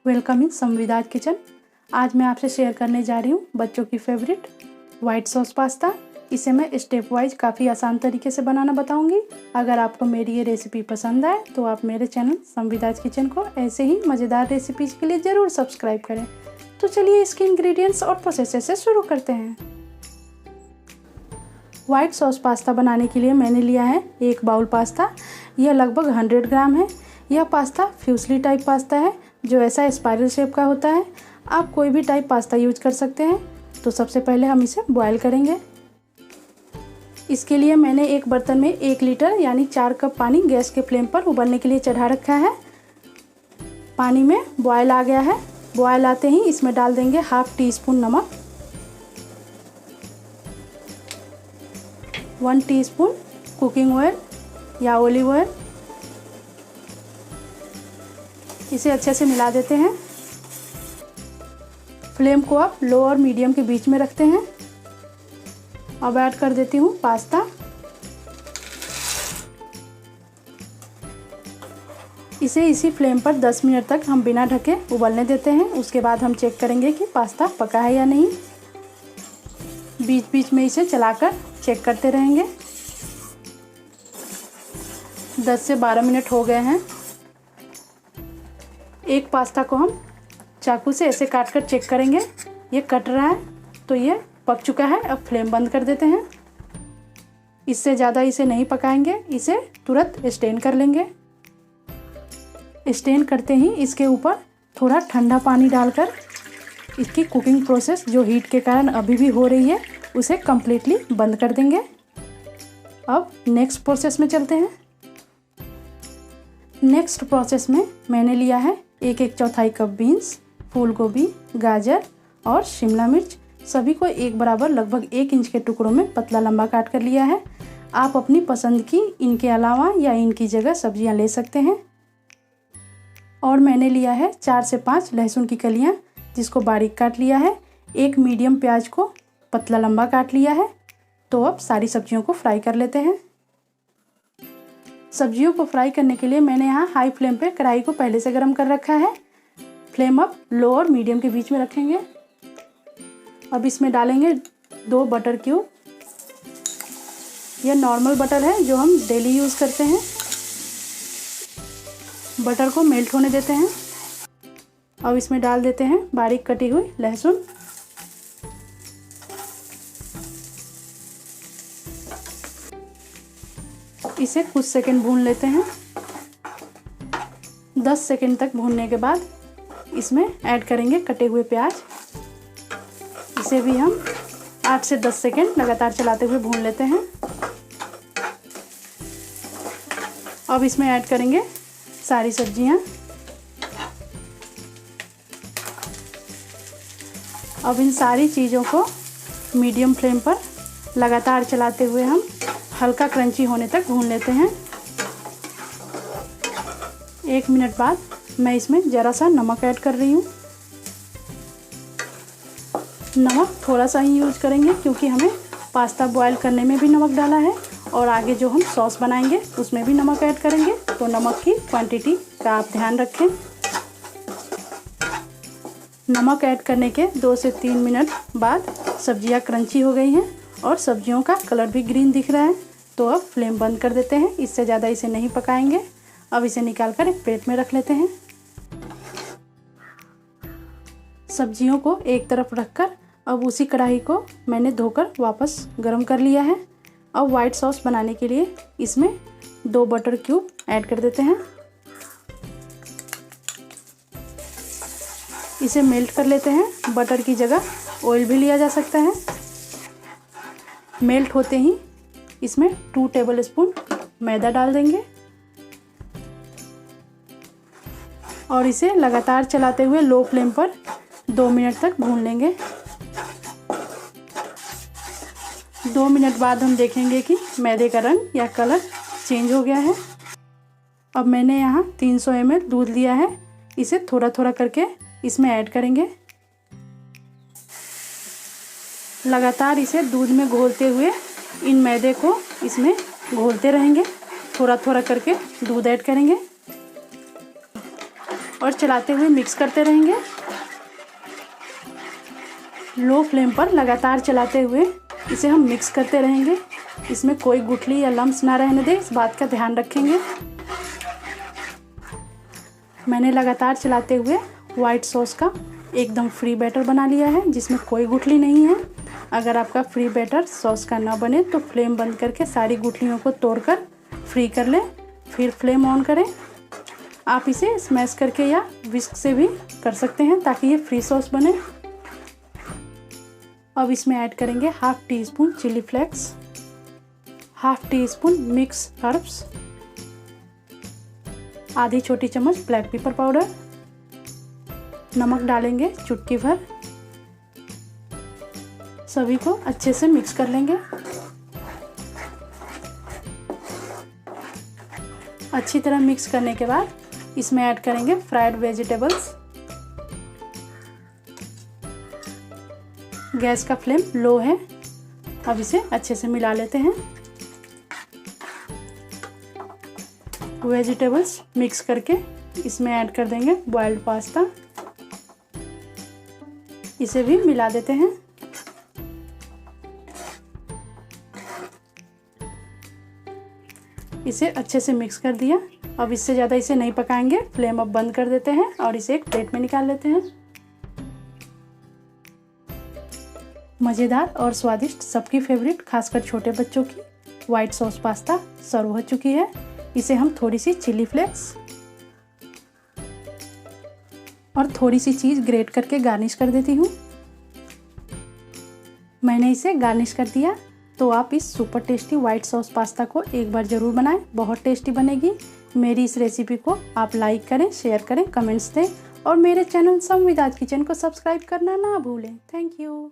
Welcome in संविदाज kitchen. आज मैं आपसे शेयर करने जा रही हूँ बच्चों की फेवरेट वाइट सॉस पास्ता। इसे मैं स्टेप वाइज काफ़ी आसान तरीके से बनाना बताऊंगी। अगर आपको मेरी ये रेसिपी पसंद आए तो आप मेरे चैनल संविदाज किचन को ऐसे ही मज़ेदार रेसिपीज़ के लिए ज़रूर सब्सक्राइब करें। तो चलिए इसके इंग्रेडिएंट्स और प्रोसेस से शुरू करते हैं। वाइट सॉस पास्ता बनाने के लिए मैंने लिया है 1 बाउल पास्ता। यह लगभग 100 ग्राम है। यह पास्ता फ्यूसली टाइप पास्ता है जो ऐसा स्पाइरल शेप का होता है। आप कोई भी टाइप पास्ता यूज कर सकते हैं। तो सबसे पहले हम इसे बॉयल करेंगे। इसके लिए मैंने एक बर्तन में 1 लीटर यानी 4 कप पानी गैस के फ्लेम पर उबलने के लिए चढ़ा रखा है। पानी में बॉयल आ गया है। बॉयल आते ही इसमें डाल देंगे ½ टीस्पून नमक, 1 टीस्पून कुकिंग ऑयल या ऑलिव ऑयल। इसे अच्छे से मिला देते हैं। फ्लेम को आप लो और मीडियम के बीच में रखते हैं। अब ऐड कर देती हूँ पास्ता। इसे इसी फ्लेम पर 10 मिनट तक हम बिना ढके उबलने देते हैं। उसके बाद हम चेक करेंगे कि पास्ता पका है या नहीं। बीच बीच में इसे चलाकर चेक करते रहेंगे। 10 से 12 मिनट हो गए हैं। एक पास्ता को हम चाकू से ऐसे काट कर चेक करेंगे। ये कट रहा है तो ये पक चुका है। अब फ्लेम बंद कर देते हैं। इससे ज़्यादा इसे नहीं पकाएंगे। इसे तुरंत स्टेन कर लेंगे। स्टेन करते ही इसके ऊपर थोड़ा ठंडा पानी डालकर इसकी कुकिंग प्रोसेस जो हीट के कारण अभी भी हो रही है उसे कम्प्लीटली बंद कर देंगे। अब नेक्स्ट प्रोसेस में चलते हैं। नेक्स्ट प्रोसेस में मैंने लिया है 1/4 कप बीन्स, फूल गोभी, गाजर और शिमला मिर्च। सभी को एक बराबर लगभग 1 इंच के टुकड़ों में पतला लंबा काट कर लिया है। आप अपनी पसंद की इनके अलावा या इनकी जगह सब्जियां ले सकते हैं। और मैंने लिया है 4 से 5 लहसुन की कलियां जिसको बारीक काट लिया है। 1 मीडियम प्याज को पतला लंबा काट लिया है। तो अब सारी सब्जियों को फ्राई कर लेते हैं। सब्जियों को फ्राई करने के लिए मैंने यहाँ हाई फ्लेम पे कढ़ाई को पहले से गर्म कर रखा है। फ्लेम अब लो और मीडियम के बीच में रखेंगे। अब इसमें डालेंगे 2 बटर क्यूब। यह नॉर्मल बटर है जो हम डेली यूज़ करते हैं। बटर को मेल्ट होने देते हैं। अब इसमें डाल देते हैं बारीक कटी हुई लहसुन। इसे कुछ सेकंड भून लेते हैं। 10 सेकंड तक भूनने के बाद इसमें ऐड करेंगे कटे हुए प्याज। इसे भी हम 8 से 10 सेकंड लगातार चलाते हुए भून लेते हैं। अब इसमें ऐड करेंगे सारी सब्जियां। अब इन सारी चीज़ों को मीडियम फ्लेम पर लगातार चलाते हुए हम हल्का क्रंची होने तक भून लेते हैं। 1 मिनट बाद मैं इसमें ज़रा सा नमक ऐड कर रही हूँ। नमक थोड़ा सा ही यूज करेंगे क्योंकि हमें पास्ता बॉयल करने में भी नमक डाला है और आगे जो हम सॉस बनाएंगे उसमें भी नमक ऐड करेंगे। तो नमक की क्वांटिटी का आप ध्यान रखें। नमक ऐड करने के 2 से 3 मिनट बाद सब्जियां क्रंची हो गई हैं और सब्जियों का कलर भी ग्रीन दिख रहा है। तो अब फ्लेम बंद कर देते हैं। इससे ज़्यादा इसे नहीं पकाएंगे। अब इसे निकालकर एक प्लेट में रख लेते हैं। सब्जियों को एक तरफ रखकर अब उसी कढ़ाई को मैंने धोकर वापस गर्म कर लिया है। अब वाइट सॉस बनाने के लिए इसमें 2 बटर क्यूब ऐड कर देते हैं। इसे मेल्ट कर लेते हैं। बटर की जगह ऑयल भी लिया जा सकता है। मेल्ट होते ही इसमें 2 टेबलस्पून मैदा डाल देंगे और इसे लगातार चलाते हुए लो फ्लेम पर 2 मिनट तक भून लेंगे। 2 मिनट बाद हम देखेंगे कि मैदे का रंग या कलर चेंज हो गया है। अब मैंने यहाँ 300 ml दूध लिया है। इसे थोड़ा थोड़ा करके इसमें ऐड करेंगे। लगातार इसे दूध में घोलते हुए इन मैदे को इसमें घोलते रहेंगे। थोड़ा थोड़ा करके दूध ऐड करेंगे। और चलाते हुए मिक्स करते रहेंगे। लो फ्लेम पर लगातार चलाते हुए इसे हम मिक्स करते रहेंगे। इसमें कोई गुठली या लम्स ना रहने दें, इस बात का ध्यान रखेंगे। मैंने लगातार चलाते हुए वाइट सॉस का एकदम फ्री बैटर बना लिया है, जिसमें कोई गुठली नहीं है। अगर आपका फ्री बैटर सॉस का ना बने तो फ्लेम बंद करके सारी गुठलियों को तोड़कर फ्री कर लें, फिर फ्लेम ऑन करें। आप इसे स्मैश करके या विस्क से भी कर सकते हैं ताकि ये फ्री सॉस बने। अब इसमें ऐड करेंगे half teaspoon chilli flakes, half teaspoon mix herbs, आधी छोटी चम्मच ब्लैक पेपर पाउडर, नमक डालेंगे चुटकी भर। सभी को अच्छे से मिक्स कर लेंगे। अच्छी तरह मिक्स करने के बाद इसमें ऐड करेंगे फ्राइड वेजिटेबल्स। गैस का फ्लेम लो है। अब इसे अच्छे से मिला लेते हैं। वेजिटेबल्स मिक्स करके इसमें ऐड कर देंगे बॉइल्ड पास्ता। इसे भी मिला देते हैं। इसे अच्छे से मिक्स कर दिया। अब इससे ज़्यादा इसे नहीं पकाएंगे, फ्लेम अब बंद कर देते हैं और इसे एक प्लेट में निकाल लेते हैं। मज़ेदार और स्वादिष्ट, सबकी फेवरेट, खासकर छोटे बच्चों की वाइट सॉस पास्ता सर्व हो चुकी है। इसे हम थोड़ी सी चिली फ्लेक्स और थोड़ी सी चीज़ ग्रेट करके गार्निश कर देती हूँ। मैंने इसे गार्निश कर दिया। तो आप इस super tasty white sauce pasta को एक बार ज़रूर बनाएं, बहुत टेस्टी बनेगी। मेरी इस रेसिपी को आप लाइक करें, शेयर करें, कमेंट्स दें और मेरे चैनल संविदात किचन को सब्सक्राइब करना ना भूलें। Thank you.